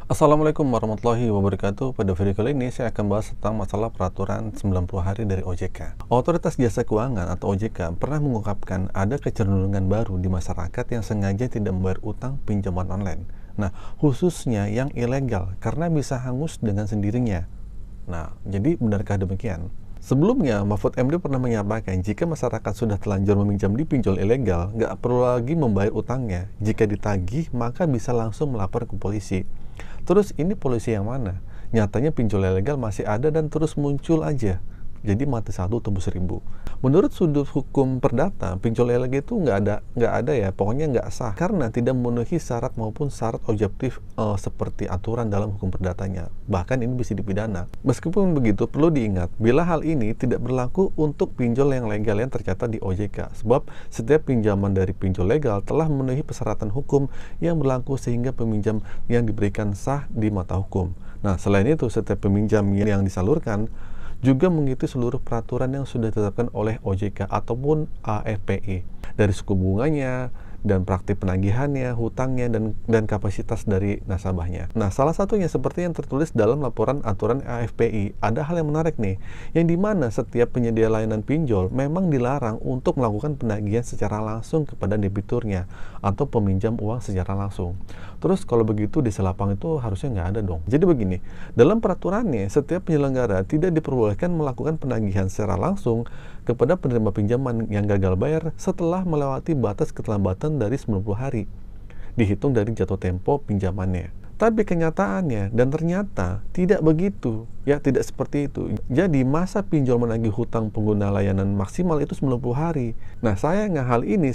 Assalamualaikum warahmatullahi wabarakatuh. Pada video kali ini saya akan bahas tentang masalah peraturan 90 hari dari OJK. Otoritas Jasa Keuangan atau OJK pernah mengungkapkan ada kecenderungan baru di masyarakat yang sengaja tidak membayar utang pinjaman online. Nah, khususnya yang ilegal karena bisa hangus dengan sendirinya. Nah, jadi benarkah demikian? Sebelumnya, Mahfud MD pernah menyampaikan jika masyarakat sudah telanjur meminjam di pinjol ilegal, nggak perlu lagi membayar utangnya. Jika ditagih, maka bisa langsung melapor ke polisi. Terus ini polisi yang mana? Nyatanya pinjol ilegal masih ada dan terus muncul aja. Jadi mati satu tembus seribu. Menurut sudut hukum perdata, pinjol ilegal itu nggak ada ya, pokoknya nggak sah karena tidak memenuhi syarat maupun syarat objektif seperti aturan dalam hukum perdatanya. Bahkan ini bisa dipidana. Meskipun begitu, perlu diingat bila hal ini tidak berlaku untuk pinjol yang legal yang tercatat di OJK, sebab setiap pinjaman dari pinjol legal telah memenuhi persyaratan hukum yang berlaku sehingga peminjam yang diberikan sah di mata hukum. Nah, selain itu, setiap peminjam yang disalurkan juga mengikuti seluruh peraturan yang sudah ditetapkan oleh OJK ataupun AFPI, dari suku bunganya dan praktik penagihannya, hutangnya, dan kapasitas dari nasabahnya. Nah, salah satunya seperti yang tertulis dalam laporan aturan AFPI, ada hal yang menarik nih, yang dimana setiap penyedia layanan pinjol memang dilarang untuk melakukan penagihan secara langsung kepada debiturnya atau peminjam uang secara langsung. Terus kalau begitu di selapang itu harusnya nggak ada dong. Jadi begini, dalam peraturannya setiap penyelenggara tidak diperbolehkan melakukan penagihan secara langsung kepada penerima pinjaman yang gagal bayar setelah melewati batas keterlambatan dari 90 hari dihitung dari jatuh tempo pinjamannya. Tapi kenyataannya dan ternyata tidak begitu, ya tidak seperti itu. Jadi masa pinjol menagih hutang pengguna layanan maksimal itu 90 hari. Nah, sayangnya hal ini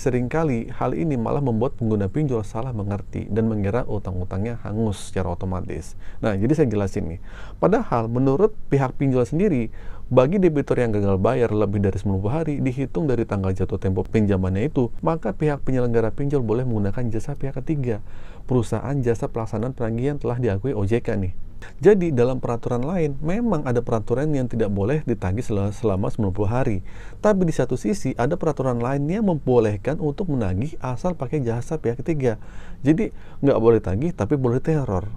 malah membuat pengguna pinjol salah mengerti dan mengira utang-utangnya hangus secara otomatis. Nah, jadi saya jelasin nih. Padahal menurut pihak pinjol sendiri, bagi debitur yang gagal bayar lebih dari 90 hari dihitung dari tanggal jatuh tempo pinjamannya itu, maka pihak penyelenggara pinjol boleh menggunakan jasa pihak ketiga, perusahaan jasa pelaksanaan penagihan telah diakui OJK nih. Jadi dalam peraturan lain memang ada peraturan yang tidak boleh ditagih selama 90 hari. Tapi di satu sisi ada peraturan lain yang membolehkan untuk menagih asal pakai jasa pihak ketiga. Jadi nggak boleh tagih tapi boleh teror.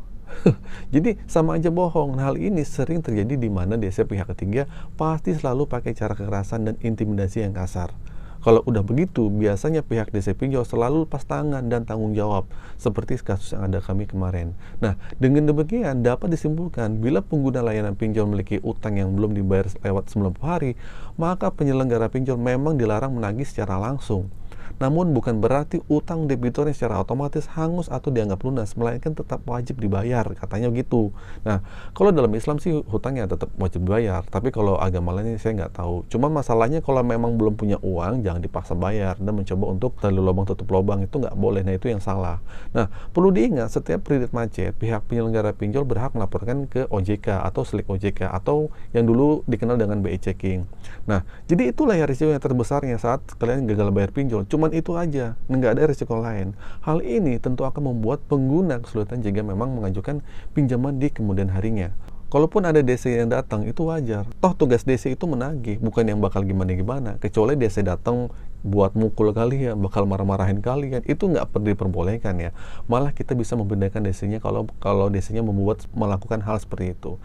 Jadi sama aja bohong. Hal ini sering terjadi di mana desa pihak ketiga pasti selalu pakai cara kekerasan dan intimidasi yang kasar. Kalau udah begitu, biasanya pihak desa pinjol selalu lepas tangan dan tanggung jawab, seperti kasus yang ada kami kemarin. Nah, dengan demikian dapat disimpulkan bila pengguna layanan pinjol memiliki utang yang belum dibayar lewat 90 hari, maka penyelenggara pinjol memang dilarang menagih secara langsung. Namun bukan berarti utang debiturnya secara otomatis hangus atau dianggap lunas, melainkan tetap wajib dibayar, katanya gitu. Nah, kalau dalam Islam sih hutangnya tetap wajib dibayar, tapi kalau agama lainnya saya nggak tahu. Cuman masalahnya kalau memang belum punya uang, jangan dipaksa bayar dan mencoba untuk gali lubang tutup lubang, itu nggak boleh. Nah, itu yang salah. Nah, perlu diingat setiap kredit macet, pihak penyelenggara pinjol berhak melaporkan ke OJK atau Slik OJK atau yang dulu dikenal dengan BI Checking. Nah, jadi itulah ya risiko yang terbesarnya saat kalian gagal bayar pinjol. Cuman itu aja, nggak ada risiko lain. Hal ini tentu akan membuat pengguna kesulitan jika memang mengajukan pinjaman di kemudian harinya. Kalaupun ada DC yang datang, itu wajar. Toh tugas DC itu menagih, bukan yang bakal gimana-gimana. Kecuali DC datang buat mukul kalian, bakal marah-marahin kalian, itu nggak perlu diperbolehkan ya. Malah kita bisa membedakan DC-nya kalau DC-nya melakukan hal seperti itu.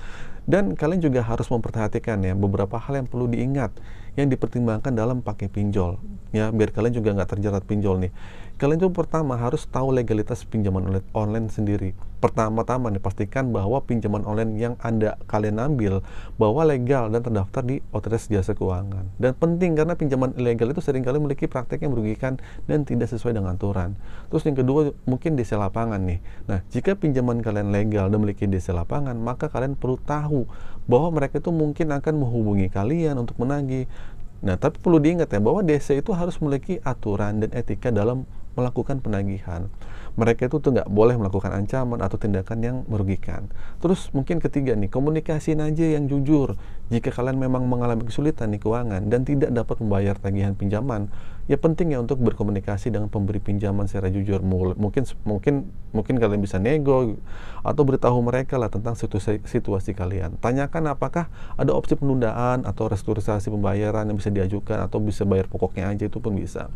Dan kalian juga harus memperhatikan ya beberapa hal yang perlu diingat yang dipertimbangkan dalam pakai pinjol ya, biar kalian juga nggak terjerat pinjol nih. Kalian tuh pertama harus tahu legalitas pinjaman online sendiri. Pertama-tama nih pastikan bahwa pinjaman online yang kalian ambil bahwa legal dan terdaftar di Otoritas Jasa Keuangan. Dan penting karena pinjaman ilegal itu seringkali memiliki praktek yang merugikan dan tidak sesuai dengan aturan. Terus yang kedua mungkin DC lapangan nih. Nah, jika pinjaman kalian legal dan memiliki DC lapangan, maka kalian perlu tahu bahwa mereka itu mungkin akan menghubungi kalian untuk menagih. Nah, tapi perlu diingat ya bahwa DC itu harus memiliki aturan dan etika dalam melakukan penagihan. Mereka itu tuh nggak boleh melakukan ancaman atau tindakan yang merugikan. Terus mungkin ketiga nih, komunikasiin aja yang jujur. Jika kalian memang mengalami kesulitan di keuangan dan tidak dapat membayar tagihan pinjaman, ya penting ya untuk berkomunikasi dengan pemberi pinjaman secara jujur. Mungkin kalian bisa nego atau beritahu mereka lah tentang situasi kalian. Tanyakan apakah ada opsi penundaan atau restrukturisasi pembayaran yang bisa diajukan atau bisa bayar pokoknya aja, itu pun bisa.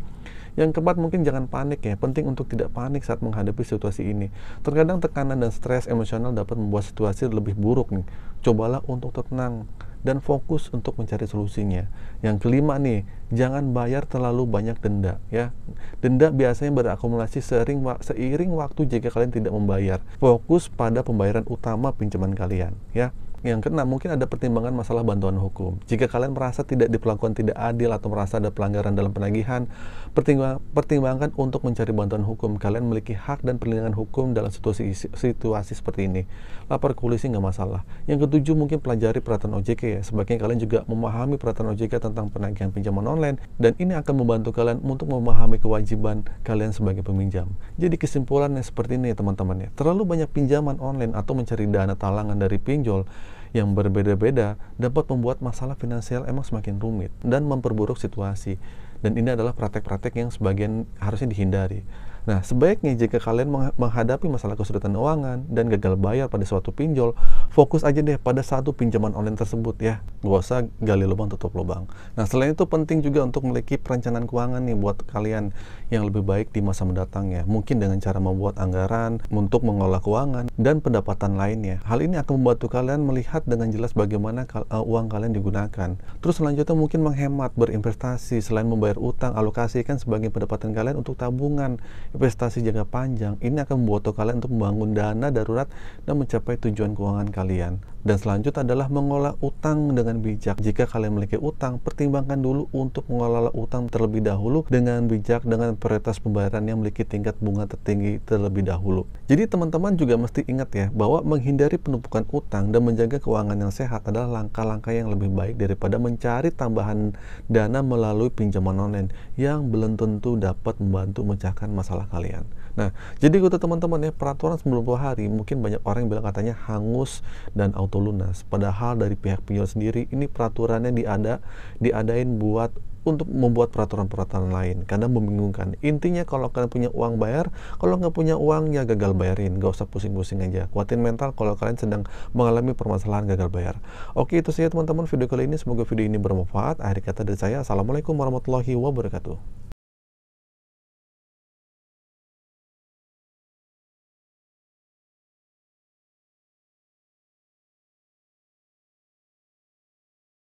Yang keempat, mungkin jangan panik ya. Penting untuk tidak panik saat menghadapi situasi ini. Terkadang tekanan dan stres emosional dapat membuat situasi lebih buruk nih. Cobalah untuk tenang dan fokus untuk mencari solusinya. Yang kelima nih, jangan bayar terlalu banyak denda ya. Denda biasanya berakumulasi seiring waktu jika kalian tidak membayar. Fokus pada pembayaran utama pinjaman kalian ya. Yang keenam, mungkin ada pertimbangan masalah bantuan hukum. Jika kalian merasa tidak diperlakukan tidak adil atau merasa ada pelanggaran dalam penagihan, pertimbangkan untuk mencari bantuan hukum. Kalian memiliki hak dan perlindungan hukum dalam situasi seperti ini. Lapor ke polisi nggak masalah. Yang ketujuh, mungkin pelajari peraturan OJK ya. Sebaiknya kalian juga memahami peraturan OJK tentang penagihan pinjaman online, dan ini akan membantu kalian untuk memahami kewajiban kalian sebagai peminjam. Jadi kesimpulannya seperti ini ya teman-teman ya. Terlalu banyak pinjaman online atau mencari dana talangan dari pinjol yang berbeda-beda dapat membuat masalah finansial emang semakin rumit dan memperburuk situasi. Dan ini adalah praktek-praktek yang sebagian harusnya dihindari. Nah, sebaiknya jika kalian menghadapi masalah kesulitan keuangan dan gagal bayar pada suatu pinjol, fokus aja deh pada satu pinjaman online tersebut ya. Gak usah gali lubang tutup lubang. Nah, selain itu penting juga untuk memiliki perencanaan keuangan nih buat kalian yang lebih baik di masa mendatang ya. Mungkin dengan cara membuat anggaran untuk mengelola keuangan dan pendapatan lainnya. Hal ini akan membantu kalian melihat dengan jelas bagaimana uang kalian digunakan. Terus selanjutnya mungkin menghemat, berinvestasi. Selain membayar utang, alokasikan sebagian pendapatan kalian untuk tabungan, investasi jangka panjang. Ini akan membantu kalian untuk membangun dana darurat dan mencapai tujuan keuangan kalian. Dan selanjutnya adalah mengelola utang dengan bijak. Jika kalian memiliki utang, pertimbangkan dulu untuk mengelola utang terlebih dahulu dengan bijak, dengan prioritas pembayaran yang memiliki tingkat bunga tertinggi terlebih dahulu. Jadi teman-teman juga mesti ingat ya, bahwa menghindari penumpukan utang dan menjaga keuangan yang sehat adalah langkah-langkah yang lebih baik daripada mencari tambahan dana melalui pinjaman online yang belum tentu dapat membantu memecahkan masalah kalian. Nah, jadi gitu teman-teman ya, peraturan 90 hari mungkin banyak orang yang bilang katanya hangus dan auto lunas. Padahal dari pihak pinjol sendiri ini peraturannya diadain buat untuk membuat peraturan-peraturan lain, karena membingungkan. Intinya kalau kalian punya uang bayar, kalau nggak punya uang ya gagal bayarin, nggak usah pusing-pusing aja. Kuatin mental kalau kalian sedang mengalami permasalahan gagal bayar. Oke, itu saja teman-teman video kali ini, semoga video ini bermanfaat. Akhir kata dari saya, assalamualaikum warahmatullahi wabarakatuh.